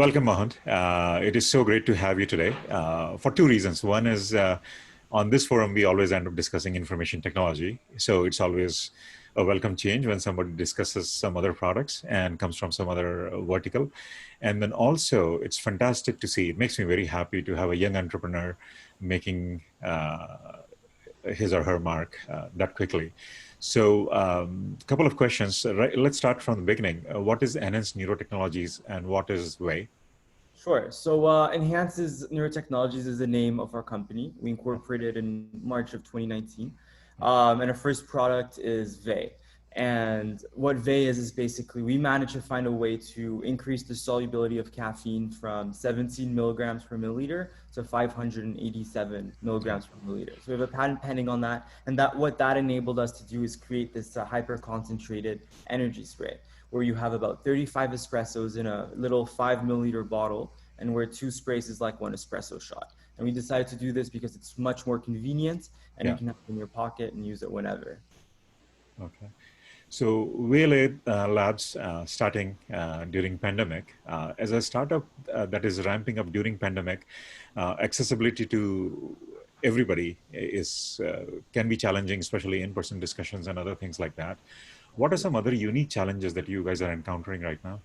Welcome, Mohand. It is so great to have you today for two reasons. One is on this forum, we always end up discussing information technology. So it's always a welcome change when somebody discusses some other products and comes from some other vertical. And then also, it's fantastic to see. It makes me very happy to have a young entrepreneur making his or her mark that quickly. So a couple of questions. Right, let's start from the beginning. What is Enhanced Neurotechnologies and what is Vae? Sure. So Enhances Neurotechnologies is the name of our company. We incorporated in March of 2019. And our first product is Vae. And what Vae is basically we managed to find a way to increase the solubility of caffeine from 17 milligrams per milliliter to 587 milligrams per milliliter. So we have a patent pending on that. And what that enabled us to do is create this hyper concentrated energy spray, where you have about 35 espressos in a little 5 milliliter bottle, and where 2 sprays is like 1 espresso shot. And we decided to do this because it's much more convenient, and you can have it in your pocket and use it whenever. Okay. So Vae Labs starting during pandemic. As a startup that is ramping up during pandemic, accessibility to everybody is can be challenging, especially in-person discussions and other things like that. What are some other unique challenges that you guys are encountering right now?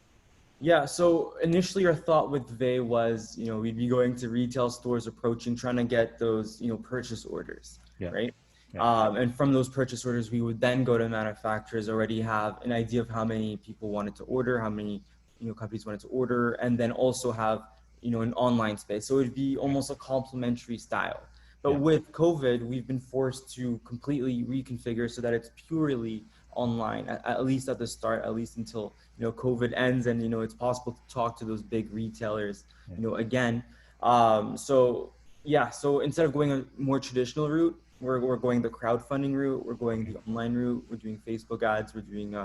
Yeah, so initially our thought with Vae was, we'd be going to retail stores, trying to get those, purchase orders, right? And from those purchase orders, we would then go to manufacturers, already have an idea of how many people wanted to order, how many, companies wanted to order, and then also have, an online space. So it'd be almost a complementary style. But with COVID, we've been forced to completely reconfigure so that it's purely online, at least at the start, at least until COVID ends and it's possible to talk to those big retailers again. So instead of going a more traditional route, we're going the crowdfunding route, we're going the online route, we're doing Facebook ads, we're doing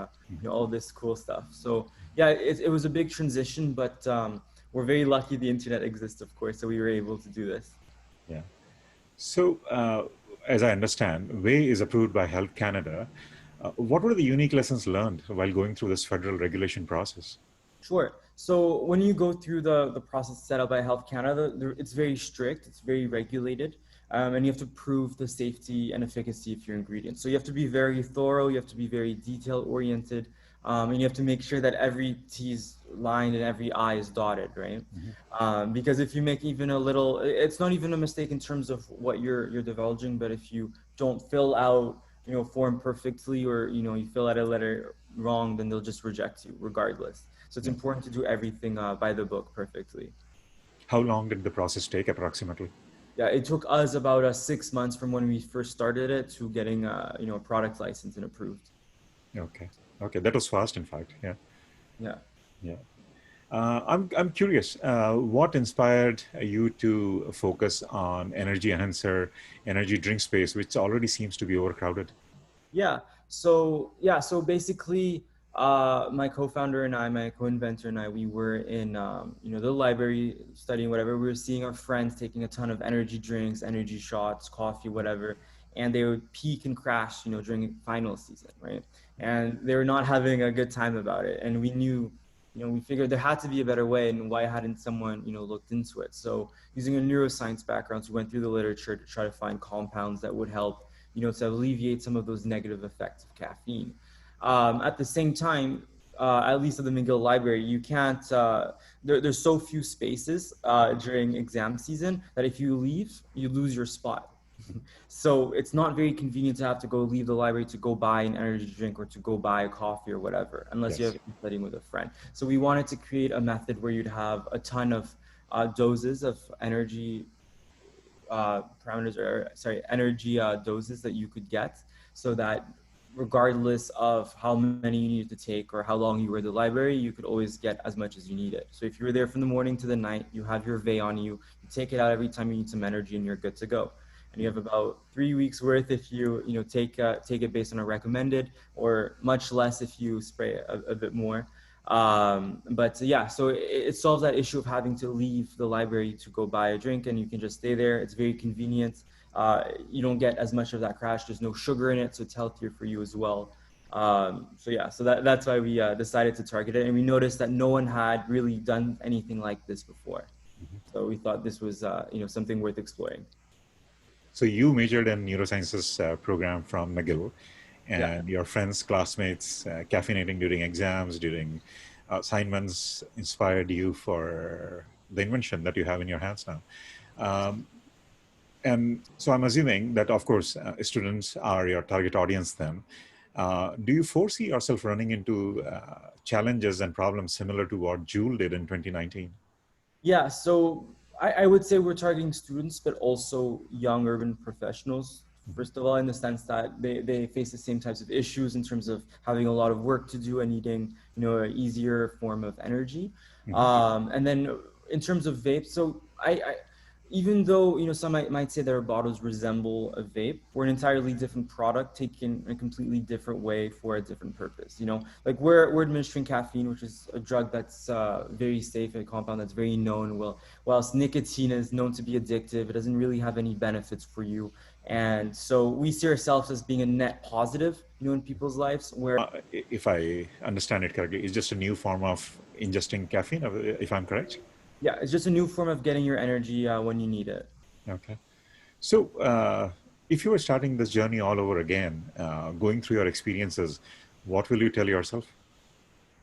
all this cool stuff. So it was a big transition, but we're very lucky the internet exists, of course, so we were able to do this. So as I understand, Vae is approved by Health Canada. What were the unique lessons learned while going through this federal regulation process? Sure. So when you go through the process set up by Health Canada, it's very strict, it's very regulated, and you have to prove the safety and efficacy of your ingredients. So you have to be very thorough, you have to be very detail oriented, and you have to make sure that every T is lined and every I is dotted, right? Because if you make even a little, it's not even a mistake in terms of what you're divulging, but if you don't fill out form perfectly, or you fill out a letter wrong, then they'll just reject you regardless. So it's important to do everything by the book perfectly. How long did the process take approximately? Yeah, it took us about 6 months from when we first started it to getting a product license and approved. Okay, that was fast, in fact. Yeah. I'm curious, what inspired you to focus on energy enhancer, energy drink space, which already seems to be overcrowded? So basically, my co-founder and I, my co-inventor and I, we were in the library studying whatever. We were seeing our friends taking a ton of energy drinks, energy shots, coffee, whatever, and they would peak and crash, during final season, right? And they were not having a good time about it, and we knew. We figured there had to be a better way, and why hadn't someone, looked into it? So using a neuroscience background, we went through the literature to try to find compounds that would help, to alleviate some of those negative effects of caffeine. At the same time, at least at the McGill Library, you can't, there's so few spaces during exam season that if you leave, you lose your spot. So it's not very convenient to have to go leave the library to go buy an energy drink or to go buy a coffee or whatever, unless you have been studying with a friend. So we wanted to create a method where you'd have a ton of doses of energy energy doses that you could get, so that regardless of how many you needed to take or how long you were at the library, you could always get as much as you needed. So if you were there from the morning to the night, you have your Vae on you, you take it out every time you need some energy and you're good to go. And you have about 3 weeks worth if you take it based on a recommended, or much less if you spray a bit more. So it solves that issue of having to leave the library to go buy a drink, and you can just stay there. It's very convenient. You don't get as much of that crash. There's no sugar in it, so it's healthier for you as well. So yeah, so that's why we decided to target it, and we noticed that no one had really done anything like this before. So we thought this was something worth exploring. So you majored in neurosciences program from McGill, Yeah. and your friends, classmates, caffeinating during exams, during assignments, inspired you for the invention that you have in your hands now. Um, and so I'm assuming that, of course, students are your target audience then. Do you foresee yourself running into challenges and problems similar to what Joule did in 2019? Yeah, so I would say we're targeting students, but also young urban professionals. First of all, in the sense that they face the same types of issues in terms of having a lot of work to do and needing, an easier form of energy. Hmm. And then in terms of vapes, so I even though some might say that our bottles resemble a vape, we're an entirely different product taken a completely different way for a different purpose. Like we're administering caffeine, which is a drug that's very safe, a compound that's very known. Well, whilst nicotine is known to be addictive, it doesn't really have any benefits for you. And so we see ourselves as being a net positive, in people's lives. Where If I understand it correctly, it's just a new form of ingesting caffeine, if I'm correct. yeah, it's just a new form of getting your energy when you need it. Okay. So, if you were starting this journey all over again, going through your experiences, what will you tell yourself?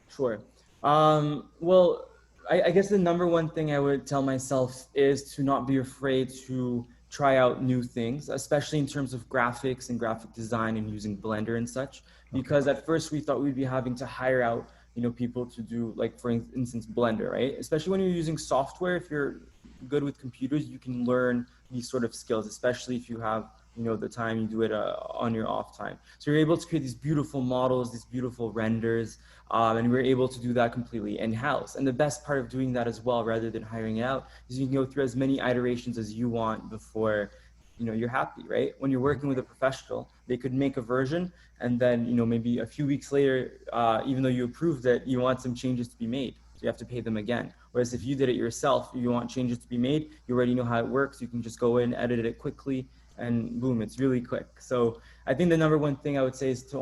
Sure. Well, I guess the number one thing I would tell myself is to not be afraid to try out new things, especially in terms of graphics and graphic design and using Blender and such. Okay. Because at first we thought we'd be having to hire out, people to do, like, for instance, Blender, right? Especially when you're using software, if you're good with computers, you can learn these sort of skills, especially if you have, the time you do it on your off time. So you're able to create these beautiful models, these beautiful renders, and we're able to do that completely in-house. And the best part of doing that as well, rather than hiring it out, is you can go through as many iterations as you want before you're happy, right? When you're working with a professional, they could make a version, and then maybe a few weeks later, even though you approved it, you want some changes to be made, so you have to pay them again. Whereas if you did it yourself, you want changes to be made, you already know how it works, you can just go in, edit it quickly, and boom, it's really quick. So I think the number one thing I would say is to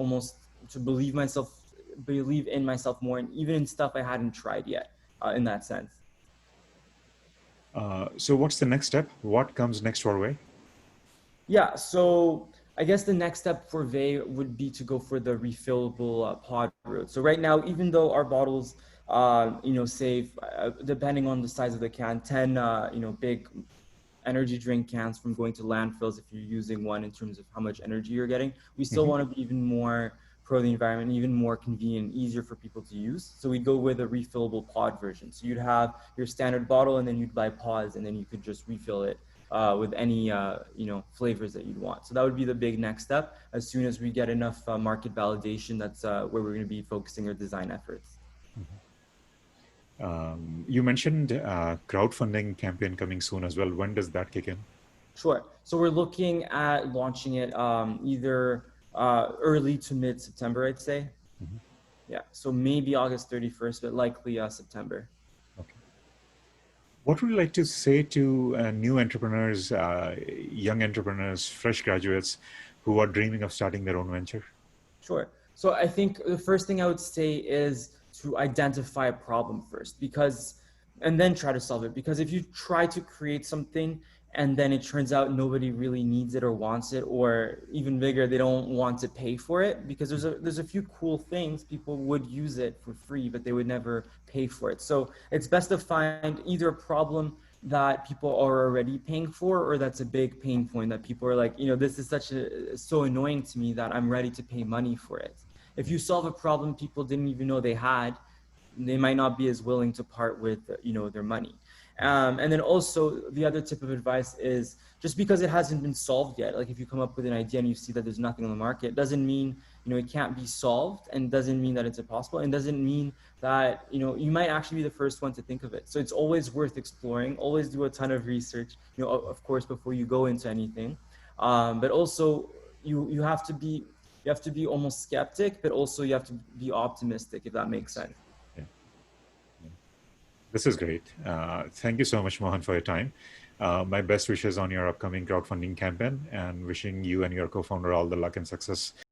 believe in myself more, and even in stuff I hadn't tried yet, in that sense. So, what's the next step? What comes next your way? Yeah, so I guess the next step for Vae would be to go for the refillable pod route. So right now, even though our bottles, save, depending on the size of the can, 10, big energy drink cans from going to landfills if you're using one, in terms of how much energy you're getting. We still Hmm. want to be even more pro the environment, even more convenient, easier for people to use. So we go with a refillable pod version. So you'd have your standard bottle, and then you'd buy pods, and then you could just refill it with any flavors that you'd want. So that would be the big next step. As soon as we get enough market validation, that's where we're going to be focusing our design efforts. You mentioned crowdfunding campaign coming soon as well. When does that kick in? Sure. So we're looking at launching it either early to mid September, I'd say. Mhm. Yeah. So maybe August 31st, but likely September. Okay. What would you like to say to new entrepreneurs, young entrepreneurs, fresh graduates who are dreaming of starting their own venture? Sure. So I think the first thing I would say is to identify a problem first, and then try to solve it. Because if you try to create something and then it turns out nobody really needs it or wants it, or even bigger, they don't want to pay for it, because there's a few cool things, people would use it for free, but they would never pay for it. So it's best to find either a problem that people are already paying for, or that's a big pain point that people are like, this is so annoying to me that I'm ready to pay money for it. If you solve a problem people didn't even know they had, they might not be as willing to part with their money. And then also the other tip of advice is, just because it hasn't been solved yet, like if you come up with an idea and you see that there's nothing on the market, doesn't mean it can't be solved, and doesn't mean that it's impossible, and doesn't mean that you might actually be the first one to think of it. So it's always worth exploring. Always do a ton of research, of course, before you go into anything. But also you have to be almost skeptic, but also you have to be optimistic, if that makes Yes. sense. Yeah. This is great. Thank you so much, Mohan, for your time. My best wishes on your upcoming crowdfunding campaign, and wishing you and your co founder all the luck and success